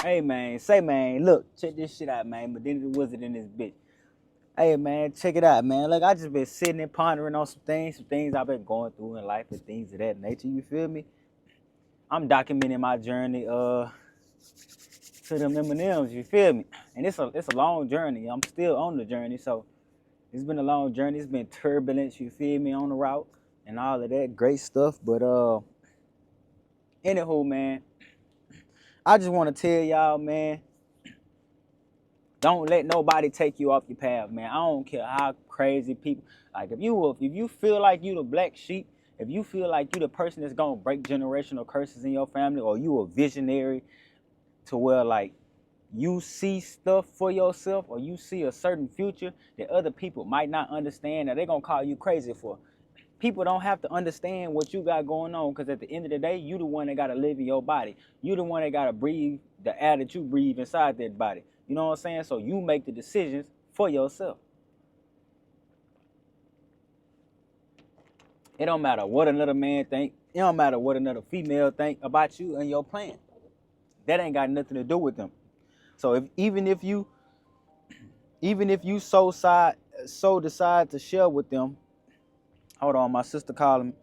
Hey man, say man, look, check this shit out, man. But then the wizard in this bitch. Hey man, check it out, man. Look, I just been sitting and pondering on some things I've been going through in life and things of that nature. You feel me? I'm documenting my journey to them M&Ms. You feel me? And it's a long journey. I'm still on the journey, so it's been a long journey. It's been turbulence. You feel me on the route and all of that great stuff. But anywho, man, I just want to tell y'all, man. Don't let nobody take you off your path, man. I don't care how crazy people like if you feel like you the black sheep, if you feel like you the person that's gonna break generational curses in your family, or you a visionary to where like you see stuff for yourself or you see a certain future that other people might not understand, and they're gonna call you crazy for. People don't have to understand what you got going on, because at the end of the day, you the one that got to live in your body. You the one that got to breathe the air that you breathe inside that body. You know what I'm saying? So you make the decisions for yourself. It don't matter what another man think. It don't matter what another female think about you and your plan. That ain't got nothing to do with them. So even if you so decide to share with them. Hold on, my sister calling me.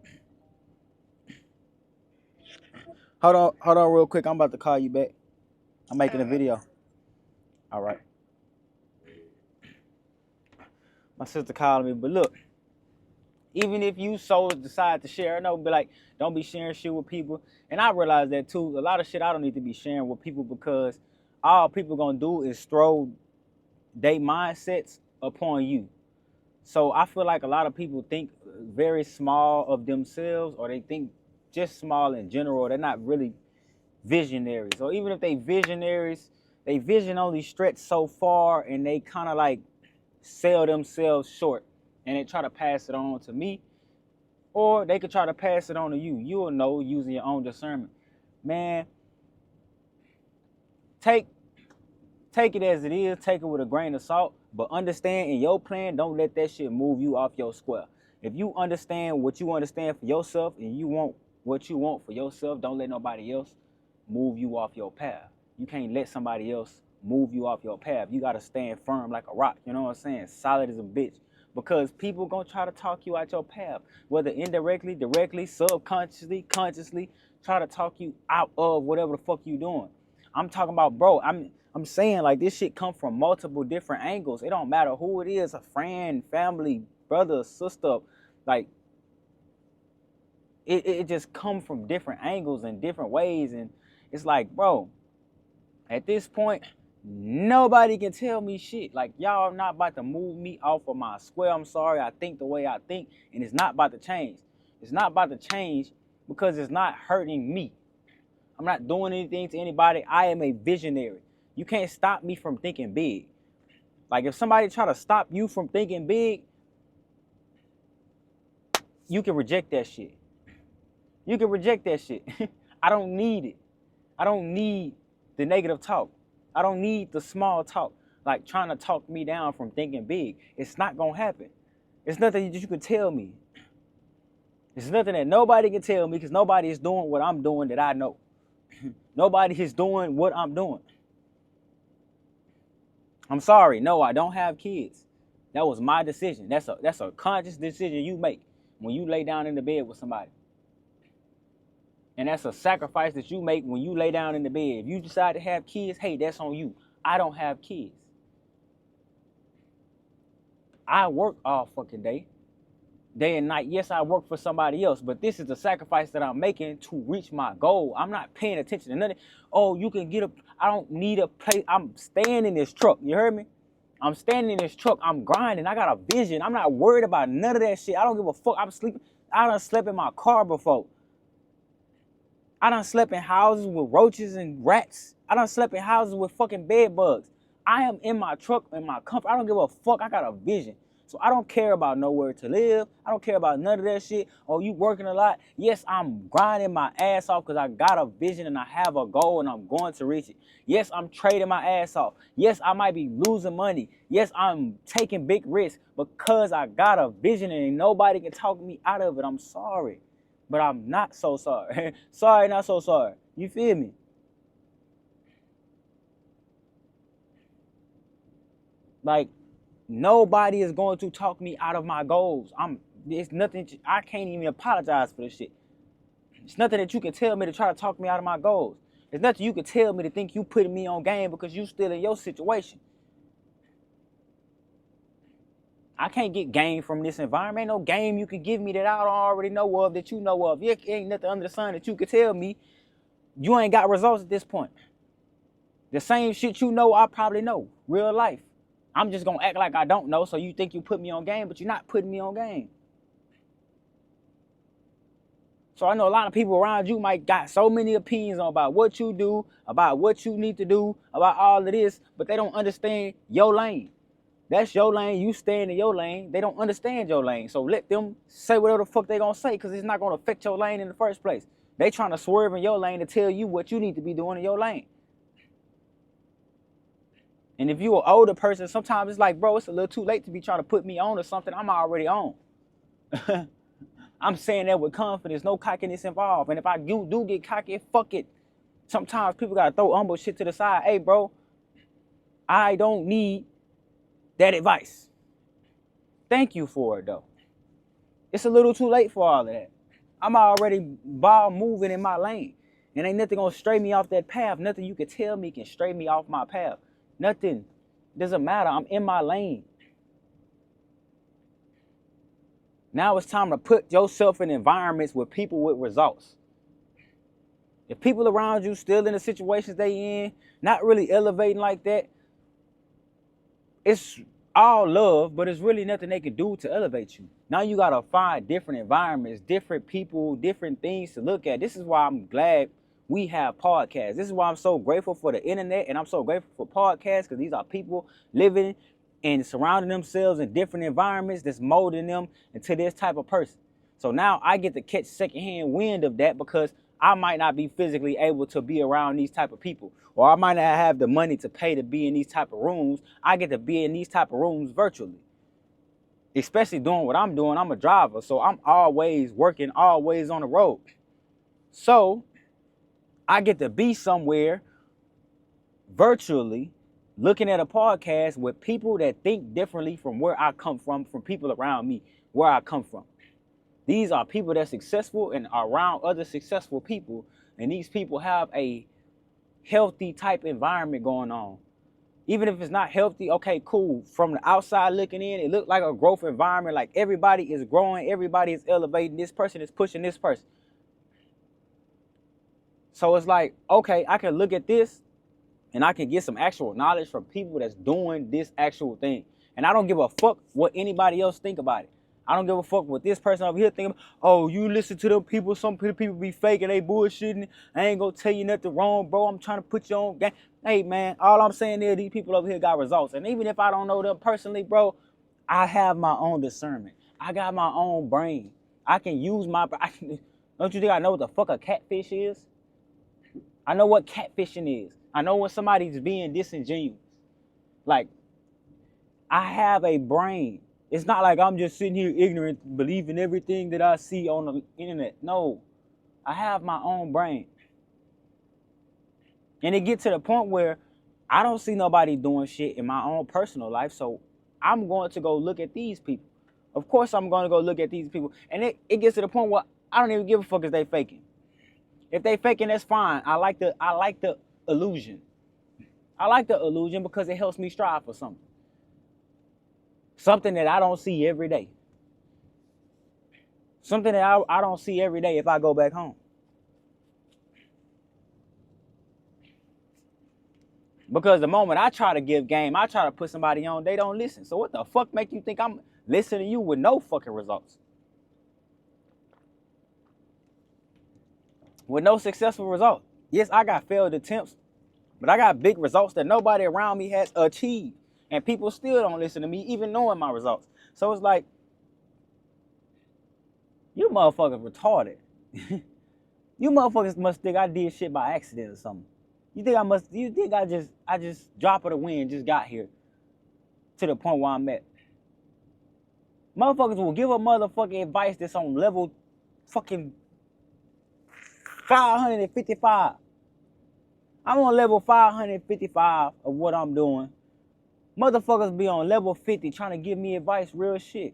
Hold on real quick. I'm about to call you back. I'm making a video. All right. My sister calling me, but look, even if you so decide to share, no, be like, don't be sharing shit with people. And I realize that too. A lot of shit I don't need to be sharing with people, because all people gonna do is throw their mindsets upon you. So I feel like a lot of people think very small of themselves, or they think just small in general. They're not really visionaries. Or even if they visionaries, they vision only stretch so far, and they kind of like sell themselves short, and they try to pass it on to me, or they could try to pass it on to you. You'll know using your own discernment. Man, take it as it is, take it with a grain of salt, but understand in your plan, don't let that shit move you off your square. If you understand what you understand for yourself, and you want what you want for yourself, don't let nobody else move you off your path. You can't let somebody else move you off your path. You gotta stand firm like a rock, you know what I'm saying? Solid as a bitch. Because people gonna try to talk you out your path, whether indirectly, directly, subconsciously, consciously, try to talk you out of whatever the fuck you doing. I'm talking about, bro, I'm saying, like, this shit come from multiple different angles. It don't matter who it is, a friend, family, brother, sister, like, it just come from different angles and different ways. And it's like, bro, at this point, nobody can tell me shit. Like, y'all not about to move me off of my square. I'm sorry, I think the way I think, and it's not about to change. It's not about to change because it's not hurting me. I'm not doing anything to anybody. I am a visionary. You can't stop me from thinking big. Like, if somebody try to stop you from thinking big, you can reject that shit. You can reject that shit. I don't need it. I don't need the negative talk. I don't need the small talk, like trying to talk me down from thinking big. It's not gonna happen. It's nothing that you can tell me. It's nothing that nobody can tell me, because nobody is doing what I'm doing that I know. Nobody is doing what I'm doing. I'm sorry. No, I don't have kids. That was my decision. That's a conscious decision you make when you lay down in the bed with somebody. And that's a sacrifice that you make when you lay down in the bed. If you decide to have kids, hey, that's on you. I don't have kids. I work all fucking day and night. Yes, I work for somebody else, but this is the sacrifice that I'm making to reach my goal. I'm not paying attention to nothing. Oh, you can get I don't need a place. I'm staying in this truck. You heard me? I'm standing in this truck. I'm grinding. I got a vision. I'm not worried about none of that shit. I don't give a fuck. I'm sleeping. I done slept in my car before. I done slept in houses with roaches and rats. I done slept in houses with fucking bed bugs. I am in my truck, in my comfort. I don't give a fuck. I got a vision. So I don't care about nowhere to live. I don't care about none of that shit. Oh, you working a lot? Yes, I'm grinding my ass off because I got a vision and I have a goal and I'm going to reach it. Yes, I'm trading my ass off. Yes, I might be losing money. Yes, I'm taking big risks because I got a vision and nobody can talk me out of it. I'm sorry. But I'm not so sorry. Sorry, not so sorry. You feel me? Like, nobody is going to talk me out of my goals. It's nothing. I can't even apologize for this shit. It's nothing that you can tell me to try to talk me out of my goals. There's nothing you can tell me to think you putting me on game because you still in your situation. I can't get game from this environment. Ain't no game you can give me that I don't already know of, that you know of. It ain't nothing under the sun that you can tell me. You ain't got results at this point. The same shit you know, I probably know. Real life. I'm just gonna act like I don't know, so you think you put me on game, but you're not putting me on game. So I know a lot of people around you might got so many opinions about what you do, about what you need to do, about all of this, but they don't understand your lane. That's your lane, you staying in your lane. They don't understand your lane. So let them say whatever the fuck they gonna say, because it's not gonna affect your lane in the first place. They trying to swerve in your lane to tell you what you need to be doing in your lane. And if you're an older person, sometimes it's like, bro, it's a little too late to be trying to put me on or something I'm already on. I'm saying that with confidence, no cockiness involved. And if I do get cocky, fuck it. Sometimes people gotta throw humble shit to the side. Hey, bro, I don't need that advice. Thank you for it, though. It's a little too late for all of that. I'm already ball moving in my lane. And ain't nothing gonna stray me off that path. Nothing you can tell me can stray me off my path. Nothing. Doesn't matter. I'm in my lane. Now it's time to put yourself in environments with people with results. If people around you still in the situations they in, not really elevating like that, it's all love, but it's really nothing they can do to elevate you. Now you gotta find different environments, different people, different things to look at. This is why I'm glad we have podcasts. This is why I'm so grateful for the internet, and I'm so grateful for podcasts, because these are people living and surrounding themselves in different environments that's molding them into this type of person. So now I get to catch secondhand wind of that, because I might not be physically able to be around these type of people, or I might not have the money to pay to be in these type of rooms. I get to be in these type of rooms virtually. Especially doing what I'm doing. I'm a driver, so I'm always working, always on the road. So I get to be somewhere virtually looking at a podcast with people that think differently from where I come from people around me, where I come from. These are people that's successful and are around other successful people, and these people have a healthy type environment going on. Even if it's not healthy, okay, cool. From the outside looking in, it looked like a growth environment, like everybody is growing, everybody is elevating, this person is pushing this person. So it's like, okay, I can look at this and I can get some actual knowledge from people that's doing this actual thing. And I don't give a fuck what anybody else think about it. I don't give a fuck what this person over here think about. Oh, you listen to them people, some people be faking, they bullshitting. I ain't gonna tell you nothing wrong, bro. I'm trying to put you on game. Hey, man, all I'm saying is these people over here got results. And even if I don't know them personally, bro, I have my own discernment. I got my own brain. I can use my... don't you think I know what the fuck a catfish is? I know what catfishing is. I know when somebody's being disingenuous. Like, I have a brain. It's not like I'm just sitting here ignorant, believing everything that I see on the internet. No, I have my own brain. And it gets to the point where I don't see nobody doing shit in my own personal life, so I'm going to go look at these people. Of course I'm going to go look at these people. And it gets to the point where I don't even give a fuck if they faking. If they faking, that's fine. I like the illusion. I like the illusion because it helps me strive for something. Something that I don't see every day. Something that I don't see every day if I go back home. Because the moment I try to give game, I try to put somebody on, they don't listen. So what the fuck make you think I'm listening to you with no fucking results? With no successful results. Yes, I got failed attempts, but I got big results that nobody around me has achieved. And people still don't listen to me, even knowing my results. So it's like, you motherfuckers retarded. You motherfuckers must think I did shit by accident or something. You think I just drop of the wind just got here to the point where I'm at. Motherfuckers will give a motherfucking advice that's on level fucking 555. I'm on level 555 of what I'm doing. Motherfuckers be on level 50 trying to give me advice, real shit.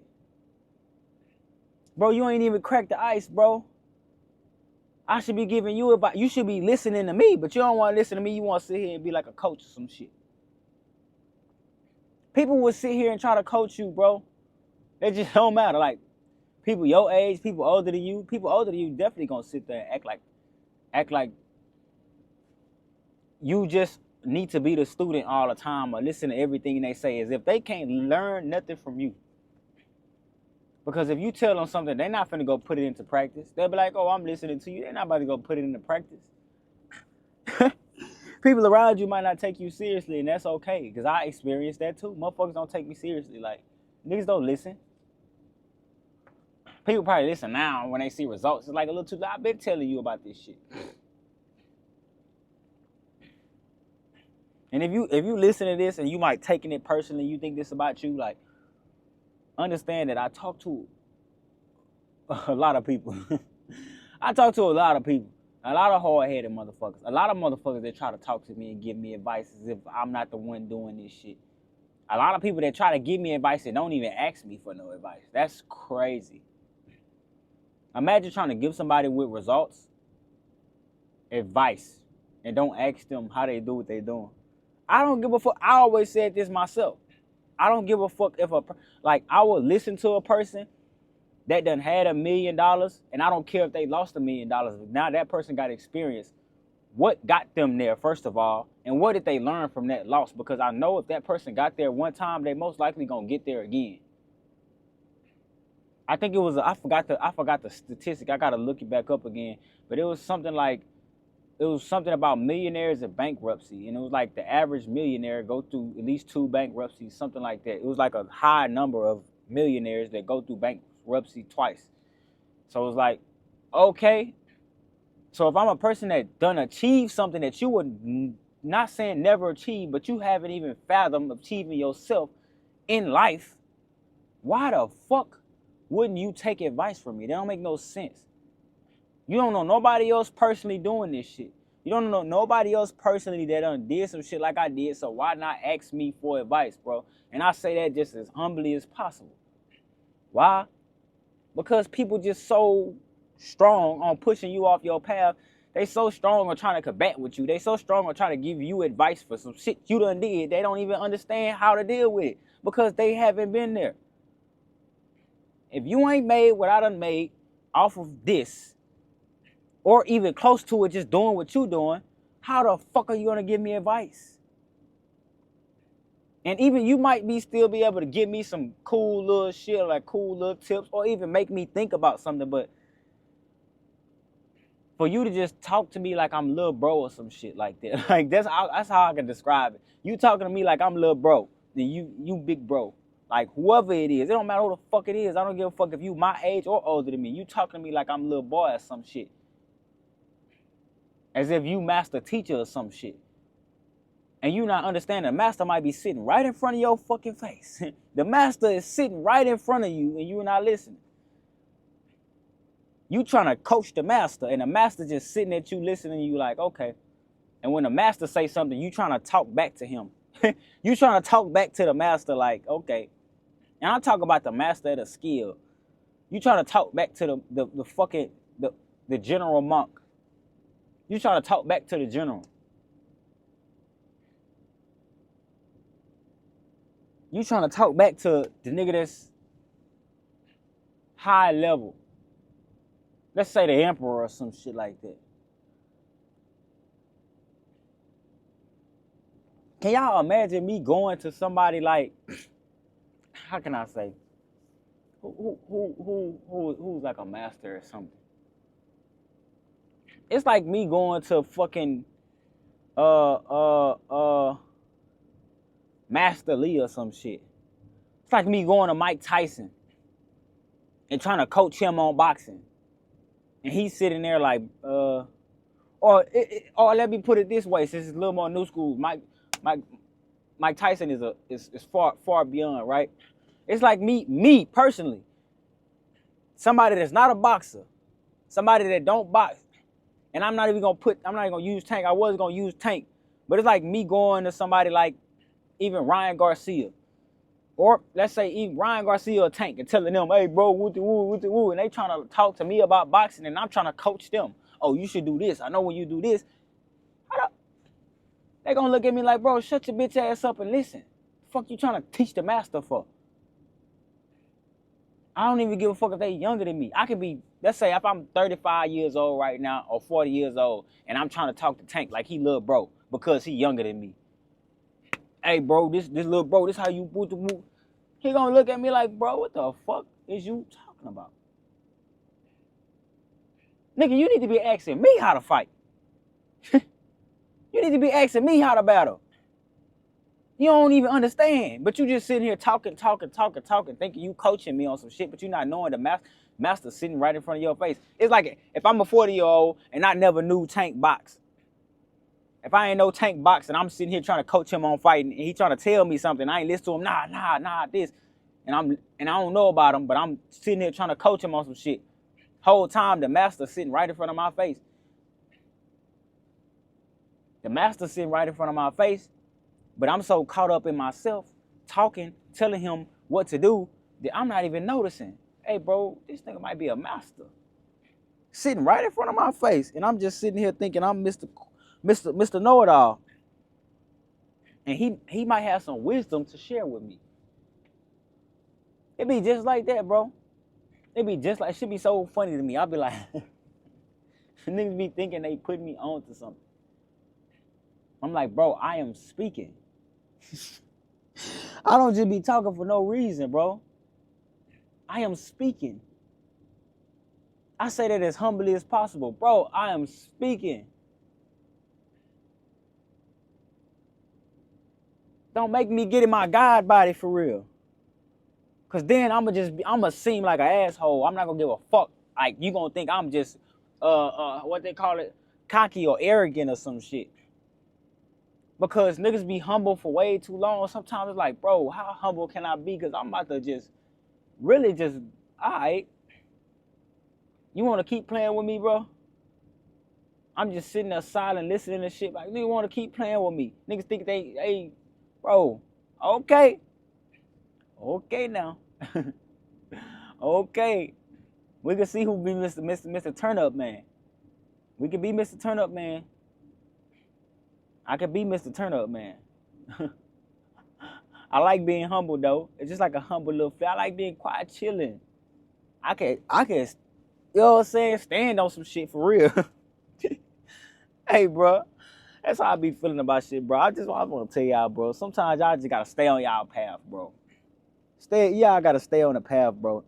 Bro, you ain't even cracked the ice, bro. I should be giving you advice. You should be listening to me, but you don't want to listen to me. You want to sit here and be like a coach or some shit. People will sit here and try to coach you, bro. It just don't matter. Like, people your age, people older than you definitely gonna sit there and act like you just need to be the student all the time or listen to everything they say, as if they can't learn nothing from you. Because if you tell them something, they're not finna go put it into practice. They'll be like, oh, I'm listening to you. They're not about to go put it into practice. People around you might not take you seriously, and that's okay, because I experienced that too. Motherfuckers don't take me seriously. Like, niggas don't listen. People probably listen now when they see results. It's like a little too loud. I've been telling you about this shit. And if you listen to this and you might taking it personally, you think this about you, like, understand that I talk to a lot of people. I talk to a lot of people. A lot of hard-headed motherfuckers. A lot of motherfuckers that try to talk to me and give me advice as if I'm not the one doing this shit. A lot of people that try to give me advice that don't even ask me for no advice. That's crazy. Imagine trying to give somebody with results advice and don't ask them how they do what they doing. I don't give a fuck. I always said this myself. I don't give a fuck if I will listen to a person that done had $1 million, and I don't care if they lost $1 million. Now that person got experience. What got them there, first of all, and what did they learn from that loss? Because I know if that person got there one time, they most likely gonna get there again. I think it was I forgot the statistic. I gotta look it back up again. But it was something about millionaires in bankruptcy, and it was like the average millionaire go through at least 2 bankruptcies, something like that. It was like a high number of millionaires that go through bankruptcy twice. So it was like, okay, so if I'm a person that done achieve something that you would, not saying never achieve, but you haven't even fathomed achieving yourself in life, why the fuck wouldn't you take advice from me? That don't make no sense. You don't know nobody else personally doing this shit. You don't know nobody else personally that done did some shit like I did, so why not ask me for advice, bro? And I say that just as humbly as possible. Why? Because people just so strong on pushing you off your path. They so strong on trying to combat with you. They so strong on trying to give you advice for some shit you done did. They don't even understand how to deal with it because they haven't been there. If you ain't made what I done made off of this, or even close to it, just doing what you doing, how the fuck are you gonna give me advice? And even you might still be able to give me some cool little shit, like cool little tips, or even make me think about something, but for you to just talk to me like I'm little bro or some shit like that, like that's how I can describe it. You talking to me like I'm little bro, then you big bro. Like whoever it is, it don't matter who the fuck it is. I don't give a fuck if you my age or older than me. You talking to me like I'm little boy or some shit. As if you master teacher or some shit. And you not understanding, the master might be sitting right in front of your fucking face. The master is sitting right in front of you and you not listening. You trying to coach the master and the master just sitting at you listening, you like, okay. And when the master say something, you trying to talk back to him. You trying to talk back to the master like, okay. And I talk about the master of the skill. You trying to talk back to the fucking the general monk. You trying to talk back to the general. You trying to talk back to the nigga that's high level. Let's say the emperor or some shit like that. Can y'all imagine me going to somebody like, how can I say, who's like a master or something? It's like me going to fucking Master Lee or some shit. It's like me going to Mike Tyson and trying to coach him on boxing. And he's sitting there like, or let me put it this way, since it's a little more new school, Mike Tyson is far beyond, right? It's like me personally, somebody that's not a boxer, somebody that don't box, and I'm not even gonna use Tank. I was gonna use Tank, but it's like me going to somebody like even Ryan Garcia. Or let's say even Ryan Garcia or Tank and telling them, hey bro, woo the woo, and they trying to talk to me about boxing and I'm trying to coach them. Oh, you should do this. I know when you do this, they gonna look at me like, bro, shut your bitch ass up and listen. The fuck you trying to teach the master for? I don't even give a fuck if they younger than me. I could be, let's say if I'm 35 years old right now or 40 years old and I'm trying to talk to Tank like he little bro because he younger than me. Hey bro, this little bro, this how you put the move. He gonna look at me like, bro, what the fuck is you talking about? Nigga, you need to be asking me how to fight. You need to be asking me how to battle. You don't even understand, but you just sitting here talking, thinking you coaching me on some shit, but you not knowing the master sitting right in front of your face. It's like if I'm a 40-year-old and I never knew Tank box. If I ain't know Tank box and I'm sitting here trying to coach him on fighting and he trying to tell me something, I ain't listen to him, nah, this. And I don't know about him, but I'm sitting here trying to coach him on some shit. Whole time the master sitting right in front of my face. The master sitting right in front of my face, but I'm so caught up in myself, talking, telling him what to do, that I'm not even noticing. Hey, bro, this nigga might be a master. Sitting right in front of my face, and I'm just sitting here thinking I'm Mr. Know-It-All. And he might have some wisdom to share with me. It be just like that, bro. It be just like, it should be so funny to me. I'll be like, niggas be thinking they putting me on to something. I'm like, bro, I am speaking. I don't just be talking for no reason, bro. I am speaking. I say that as humbly as possible. Bro, I am speaking. Don't make me get in my God body for real. Cause then I'ma seem like an asshole. I'm not gonna give a fuck. Like you gonna think I'm just what they call it, cocky or arrogant or some shit. Because niggas be humble for way too long. Sometimes it's like, bro, how humble can I be? Cause I'm about to just really just, all right. You wanna keep playing with me, bro? I'm just sitting there silent, listening to shit. Like, niggas wanna keep playing with me. Niggas think hey, bro, okay. Okay now. Okay. We can see who be Mr. Turn Up Man. We can be Mr. Turn Up Man. I can be Mr. Turn Up Man. I like being humble though. It's just like a humble little feel. I like being quiet, chilling. I can, you know what I'm saying, stand on some shit for real. Hey, bro. That's how I be feeling about shit, bro. I want to tell y'all, bro. Sometimes y'all just gotta stay on y'all path, bro. Y'all gotta stay on the path, bro.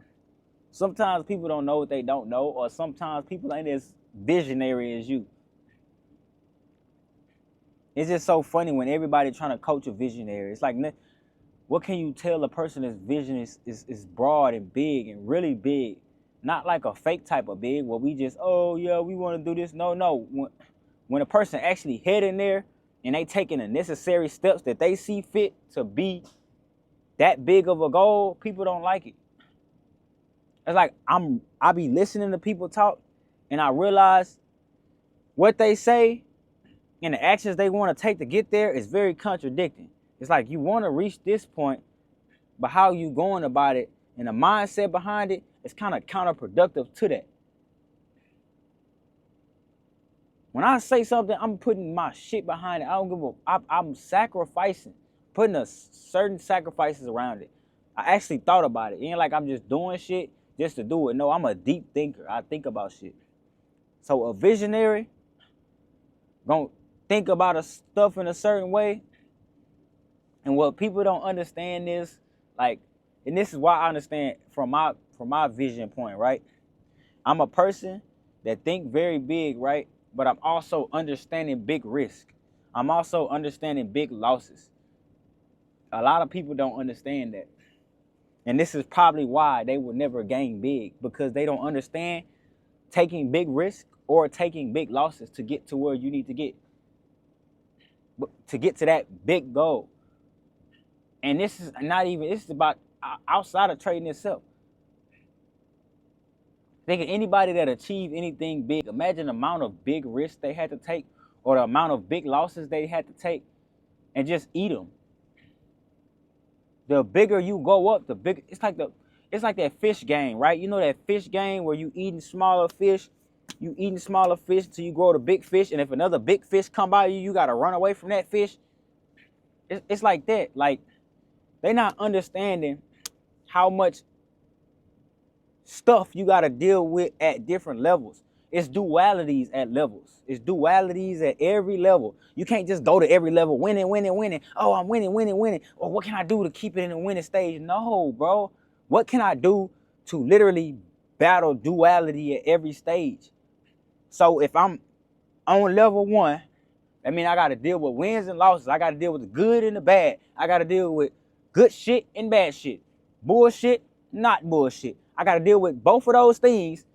Sometimes people don't know what they don't know, or sometimes people ain't as visionary as you. It's just so funny when everybody trying to coach a visionary. It's like, what can you tell a person that's vision is broad and big and really big? Not like a fake type of big where we just, oh yeah, we want to do this. No. When a person actually head in there and they taking the necessary steps that they see fit to be that big of a goal, people don't like it. It's like I be listening to people talk and I realize what they say and the actions they want to take to get there is very contradicting. It's like you want to reach this point, but how you going about it and the mindset behind it is kind of counterproductive to that. When I say something, I'm putting my shit behind it. I don't give a, I'm sacrificing, putting a certain sacrifices around it. I actually thought about it. It ain't like I'm just doing shit just to do it. No, I'm a deep thinker. I think about shit. So a visionary gonna think about a stuff in a certain way. And what people don't understand is, like, and this is why I understand from my vision point, right? I'm a person that think very big, right? But I'm also understanding big risk. I'm also understanding big losses. A lot of people don't understand that. And this is probably why they will never gain big, because they don't understand taking big risk or taking big losses to get to where you need to get to that big goal. And this is about outside of trading itself. Thinking anybody that achieved anything big, imagine the amount of big risks they had to take or the amount of big losses they had to take and just eat them. The bigger you go up, the bigger it's like that fish game, right? You know that fish game where you eating smaller fish, till you grow the big fish, and if another big fish come by you, you gotta run away from that fish. It's like that. Like, they not understanding how much stuff you gotta deal with at different levels. It's dualities at levels. It's dualities at every level. You can't just go to every level winning. Oh, I'm winning. Or what can I do to keep it in the winning stage? No, bro. What can I do to literally battle duality at every stage? So if I'm on level 1, I mean, I got to deal with wins and losses. I got to deal with the good and the bad. I got to deal with good shit and bad shit. Bullshit, not bullshit. I got to deal with both of those things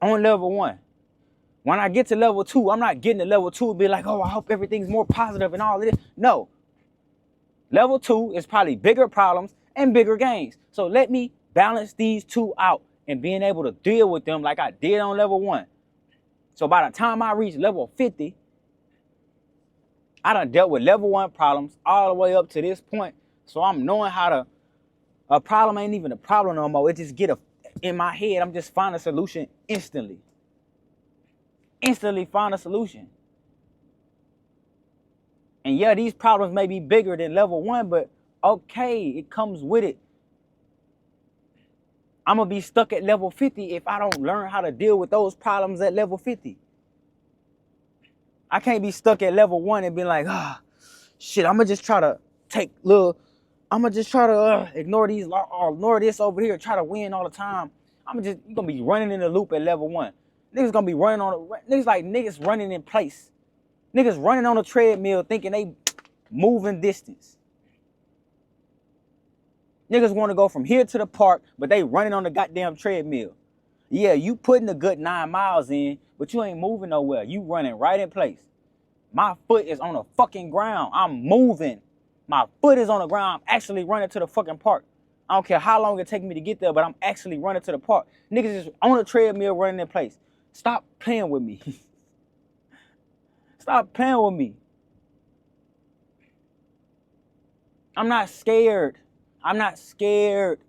on level 1. When I get to level 2, I'm not getting to level 2 and be like, oh, I hope everything's more positive and all of this. No. Level 2 is probably bigger problems and bigger gains. So let me balance these two out and being able to deal with them like I did on level 1. So by the time I reach level 50, I done dealt with level 1 problems all the way up to this point. So I'm knowing how to, a problem ain't even a problem no more. It just in my head, I'm just finding a solution instantly. Instantly find a solution. And yeah, these problems may be bigger than level 1, but okay, it comes with it. I'm going to be stuck at level 50 if I don't learn how to deal with those problems at level 50. I can't be stuck at level 1 and be like, shit, I'm going to just try to ignore this over here, try to win all the time. You're going to be running in the loop at level 1. Niggas going to be niggas running in place. Niggas running on a treadmill thinking they moving distance. Niggas want to go from here to the park, but they running on the goddamn treadmill. Yeah, you putting a good 9 miles in, but you ain't moving nowhere. You running right in place. My foot is on the fucking ground. I'm moving. My foot is on the ground. I'm actually running to the fucking park. I don't care how long it take me to get there, but I'm actually running to the park. Niggas is on a treadmill running in place. Stop playing with me. Stop playing with me. I'm not scared. I'm not scared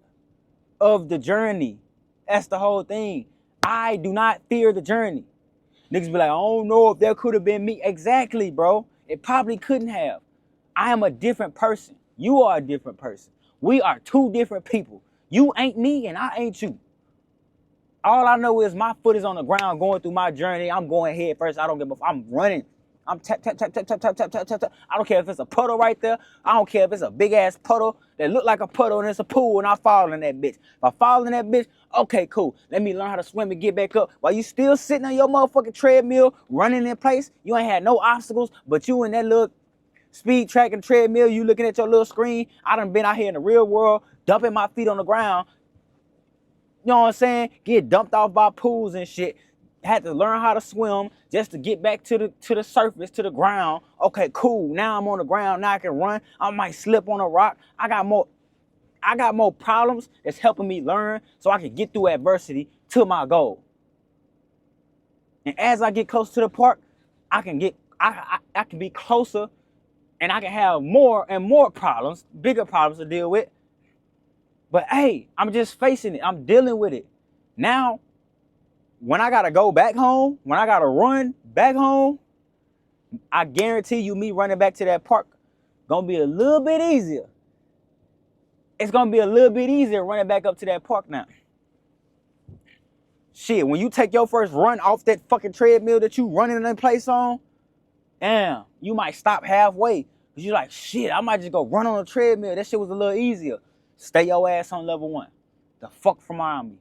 of the journey. That's the whole thing. I do not fear the journey. Niggas be like, I don't know if that could have been me. Exactly, bro. It probably couldn't have. I am a different person. You are a different person. We are two different people. You ain't me and I ain't you. All I know is my foot is on the ground going through my journey. I'm going head first. I don't give a fuck. I'm running. I'm tap. I don't care if it's a puddle right there. I don't care if it's a big ass puddle that look like a puddle and it's a pool and I fall in that bitch. If I fall in that bitch, okay, cool. Let me learn how to swim and get back up. While you still sitting on your motherfucking treadmill, running in place, you ain't had no obstacles, but you in that little speed track and treadmill, you looking at your little screen. I done been out here in the real world, dumping my feet on the ground. You know what I'm saying? Get dumped off by pools and shit. Had to learn how to swim just to get back to the surface, to the ground. Okay, cool. Now I'm on the ground. Now I can run. I might slip on a rock. I got more problems that's helping me learn so I can get through adversity to my goal. And as I get close to the park, I can be closer and I can have more and more problems, bigger problems to deal with. But hey, I'm just facing it. I'm dealing with it. Now, when I gotta go back home, when I gotta run back home, I guarantee you me running back to that park gonna be a little bit easier. It's gonna be a little bit easier running back up to that park now. Shit, when you take your first run off that fucking treadmill that you running in place on, damn, you might stop halfway. Cause you're like, shit, I might just go run on a treadmill. That shit was a little easier. Stay your ass on level 1. The fuck from around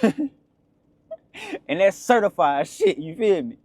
me. And that's certified shit, you feel me?